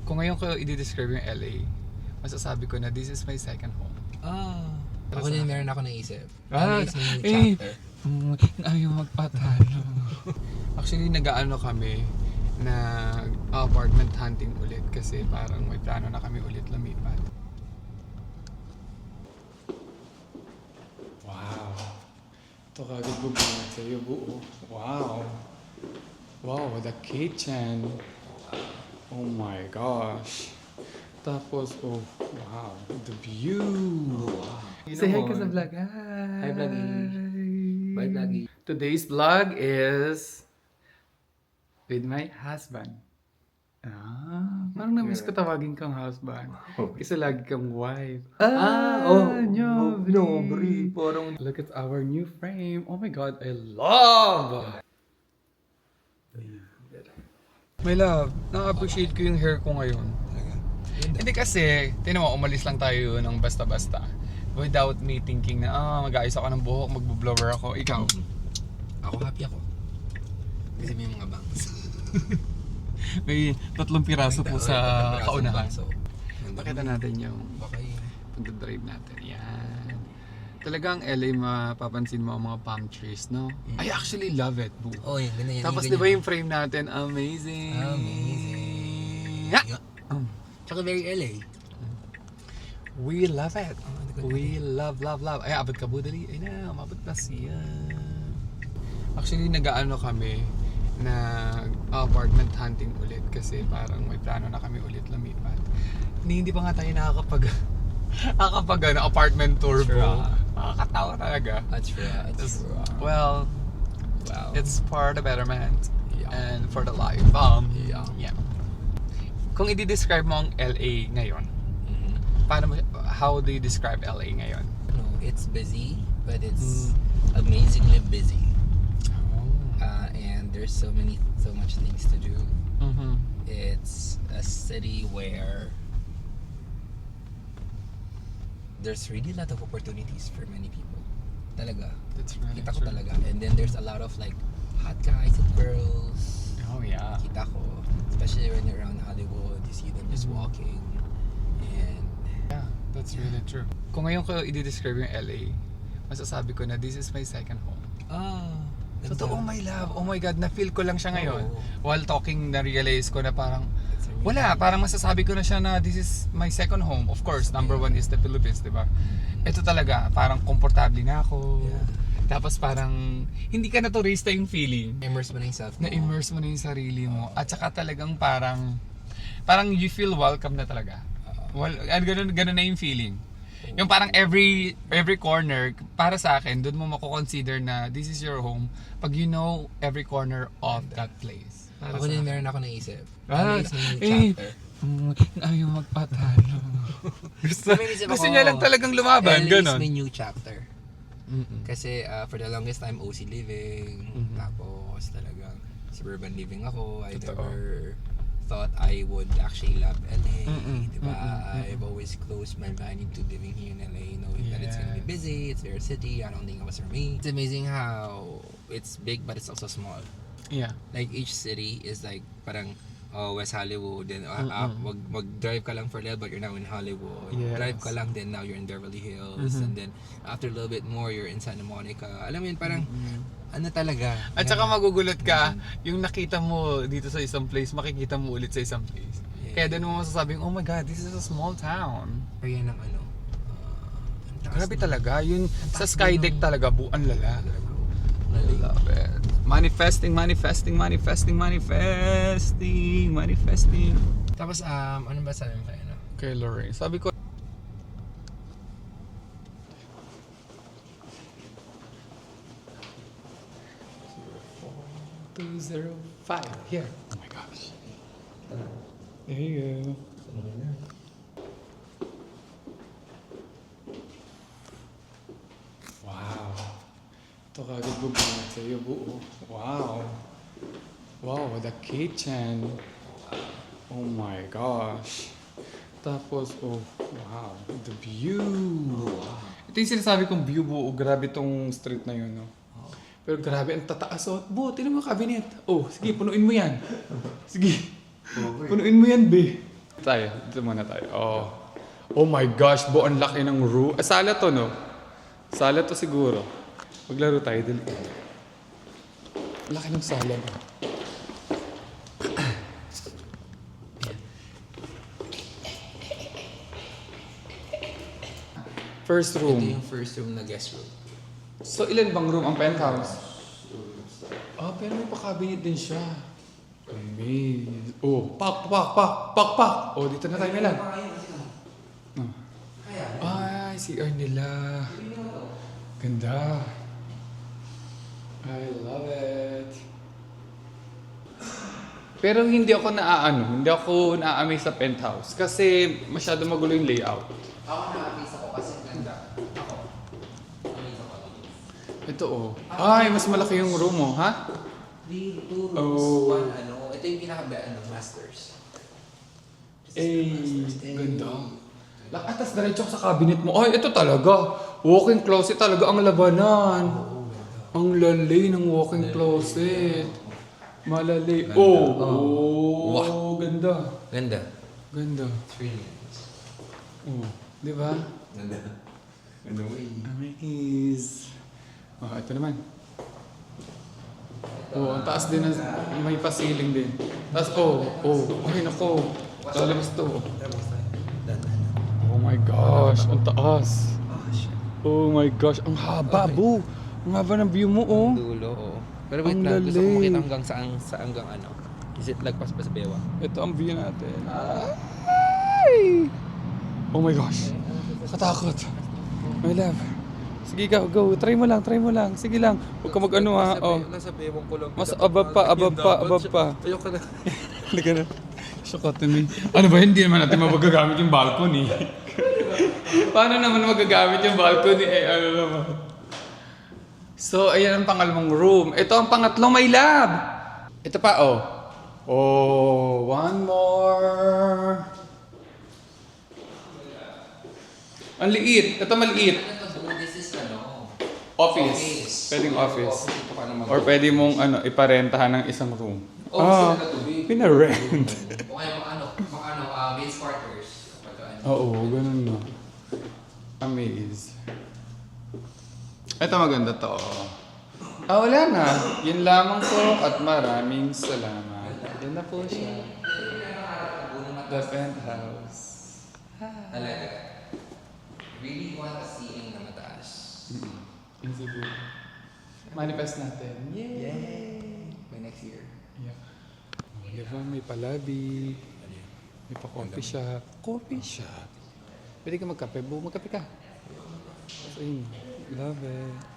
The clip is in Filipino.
Kung ngayon ko i-describe yung LA, masasabi ko na this is my second home. Ako din meron ako naisip. Ah, LA is my new chapter. Ayaw magpatalo. Actually, nag-aano kami na apartment hunting ulit kasi parang may plano na kami ulit lumipat. Wow. Ito kagad bubungat sa'yo buo. Wow. Wow, the kitchen. Oh my gosh. Tapos, oh, wow, the view. Wow. Say hi ka sa vlog. Hi, Vloggy. Bye, Vloggy. Today's vlog is with my husband. Parang na-miss ko tawagin kang husband. Kasi lagi kang wife. Nobri. Parang Look at our new frame. Oh my God, I love! My love, na-appreciate ko yung hair ko ngayon. Hindi kasi, tinan mo, umalis lang tayo ng basta-basta. Without me thinking na, mag-aayos ako ng buhok, magbo-blower ako. Ikaw? ako happy ako. Kasi may mga bangs. May 3 piraso po sa kaunahan. So, Pakita natin yung okay. pag-drive natin. Yan. Talagang LA, mapapansin mo ang mga palm trees, no? I actually love it, boo. Oh, yun. Ganyan. Tapos di ba yung frame natin, amazing. Amazing. Yeah. Tsaka very LA. We love it. Oh, We love. Ay, abot ka budali. Ay na, umabot na siya. Actually, nag-aano kami na apartment hunting ulit kasi parang may plano na kami ulit lumipat. Hindi pa nga tayo nakakapag apartment tour, bro. Nakakatawa talaga. That's right. Well, Wow. it's for the betterment Yeah. and for the life. Yeah. Kung i-describe mo ang LA ngayon, how do you describe LA ngayon? No, it's busy, but it's amazingly busy. And there's so much things to do. It's a city where there's really a lot of opportunities for many people. Talaga. That's really Kita ko true. talaga. And then there's a lot of like hot guys and girls. Oh yeah. Kita ko. Especially when you're around Hollywood, you see them just walking. And Yeah, that's really true. Kung ngayon ko i-describe yung LA, masasabi ko na this is my second home. Totoo, my love. Oh my God, na-feel ko lang siya ngayon. Oo. While talking, na-realize ko na parang, it's a really parang masasabi ko na siya na this is my second home. Of course, number 1 is the Philippines, di ba? Ito talaga, parang komportable na ako. Yeah. Tapos parang, hindi ka na turista yung feeling. immerse mo na yung self mo. Na-immerse mo na yung sarili mo. At saka talagang parang you feel welcome na talaga. Well, ganun na yung feeling. Yung parang every corner, para sa akin, doon mo mako-consider na this is your home pag you know every corner of that place. Para Ako sa din akin. meron ako naisip. Ah, LA is my new eh, chapter. Ayaw magpatalo. May isip Gusto ako, niya lang talagang lumaban, LA is ganun. my new chapter. Kasi for the longest time, OC living. Tapos talagang suburban living ako. I Totoo. never thought I would actually love LA. Diba? I've always closed my mind into living here in LA, knowing that it's gonna be Yes. busy, it's very city. I don't think it was for me. It's amazing how it's big but it's also small. Yeah. Like each city is like parang West Hollywood, then mag-drive ka lang for a little but you're now in Hollywood. Yes. Drive ka lang, then now you're in Beverly Hills, and then after a little bit more you're in Santa Monica. Alam mo yun, parang ano talaga. At saka magugulat ka, yung nakita mo dito sa isang place, makikita mo ulit sa isang place. Yeah. Kaya doon mo masasabing, oh my God, this is a small town. Kaya ng ano. Ang taas Grabe ng- talaga, yun sa taas Skydeck ng- talaga, buan lala. I Lali. love it. Manifesting. Tapos ano ba sabi mo kayo na? Kay Lorraine, sabi ko, 205. Here. Oh my gosh. There you go. Wow. Ito kagad bubungat sa'yo buo. Wow. Wow, the kitchen. Oh my gosh. Tapos, oh, wow, the view. Ito yung sinasabi kong view buo. Grabe tong street na yun, no? Pero grabe, ang tataas. Oh, buo, tinan mo yung cabinet. Oh, sige, punuin mo yan. Sige. Punuin mo yan, be. Tayo, dito muna tayo. Oh. Oh my gosh, ang laki ng room. Sala to, no? Sala to siguro. Maglaro tayo din. Laki ng sala ba? First Ito room. yung first room na guest room. So, ilan bang room ang penthouse? Ah, pero may pa-cabinet din siya. Amazing. Oh, pak. Oh, dito na tayo nila. Ay, CR nila. Ganda. I love it. Pero hindi ako naaamoy sa penthouse kasi masyado magulo yung layout. Ako na-amaze ako kasi ganda. Ako. Amaze ako. Ito oh. Ay, mas malaki yung room oh, ha? 2 rooms, Oh. 1 ano. Ito yung masters. Ganda. Atas diretso sa cabinet mo. Ay, ito talaga. Walk-in closet talaga ang labanan. Ang lali ng walk-in closet. Malali. Ganda. Oh. Wow. Ganda. Ganda. Ganda. It's really nice. Oh, di ba? Ganda. Ganda way. Amaze. Oh, ito naman. Oh, ang taas din may pasiling din. Tapos, ay nako. Lalabas to. Oh my gosh, ang taas. Oh my gosh, ang haba, bu. Ang haba ng view mo, oh. Ang dulo, oo. Pero wait Ang lang, gusto ko lalim. makita hanggang hanggang ano. Is it lagpas pa sa bewa? Ito ang view natin. Ay! Oh my gosh. Katakot. My love. Sige, go. Try mo lang. Sige lang. Huwag ka mag-ano ha. Oh. Nasa bewang ko lang. Mas above pa. Ayoko na. Hindi ka na. Shokotin mo. Ano ba, hindi naman natin magagamit yung balcony. Paano naman magagamit yung balcony? Ano naman. So, ayan ang pangalawang room. Ito ang pangatlong, my love. Ito pa, oh. Oh, one more. Ang liit. Ito maliit. This is ano? Office. Pwedeng office. Ito ka naman. Or pwede mong iparentahan ng isang room. Office na tubig. Pinarent. O kaya maid's quarters. Kapag ano. Oo, ganun na. Amaze. Ito maganda to. Wala na. Yun lamang po at maraming salamat. Yan na po siya. The penthouse. Talaga. Really want a ceiling na mataas. Manifest natin. Yay! By next year. Yeah. Diba, may palabi. May pa-coffee shop. Coffee shop. Pwede ka magkape. Magkape ka. So, yun. Love it.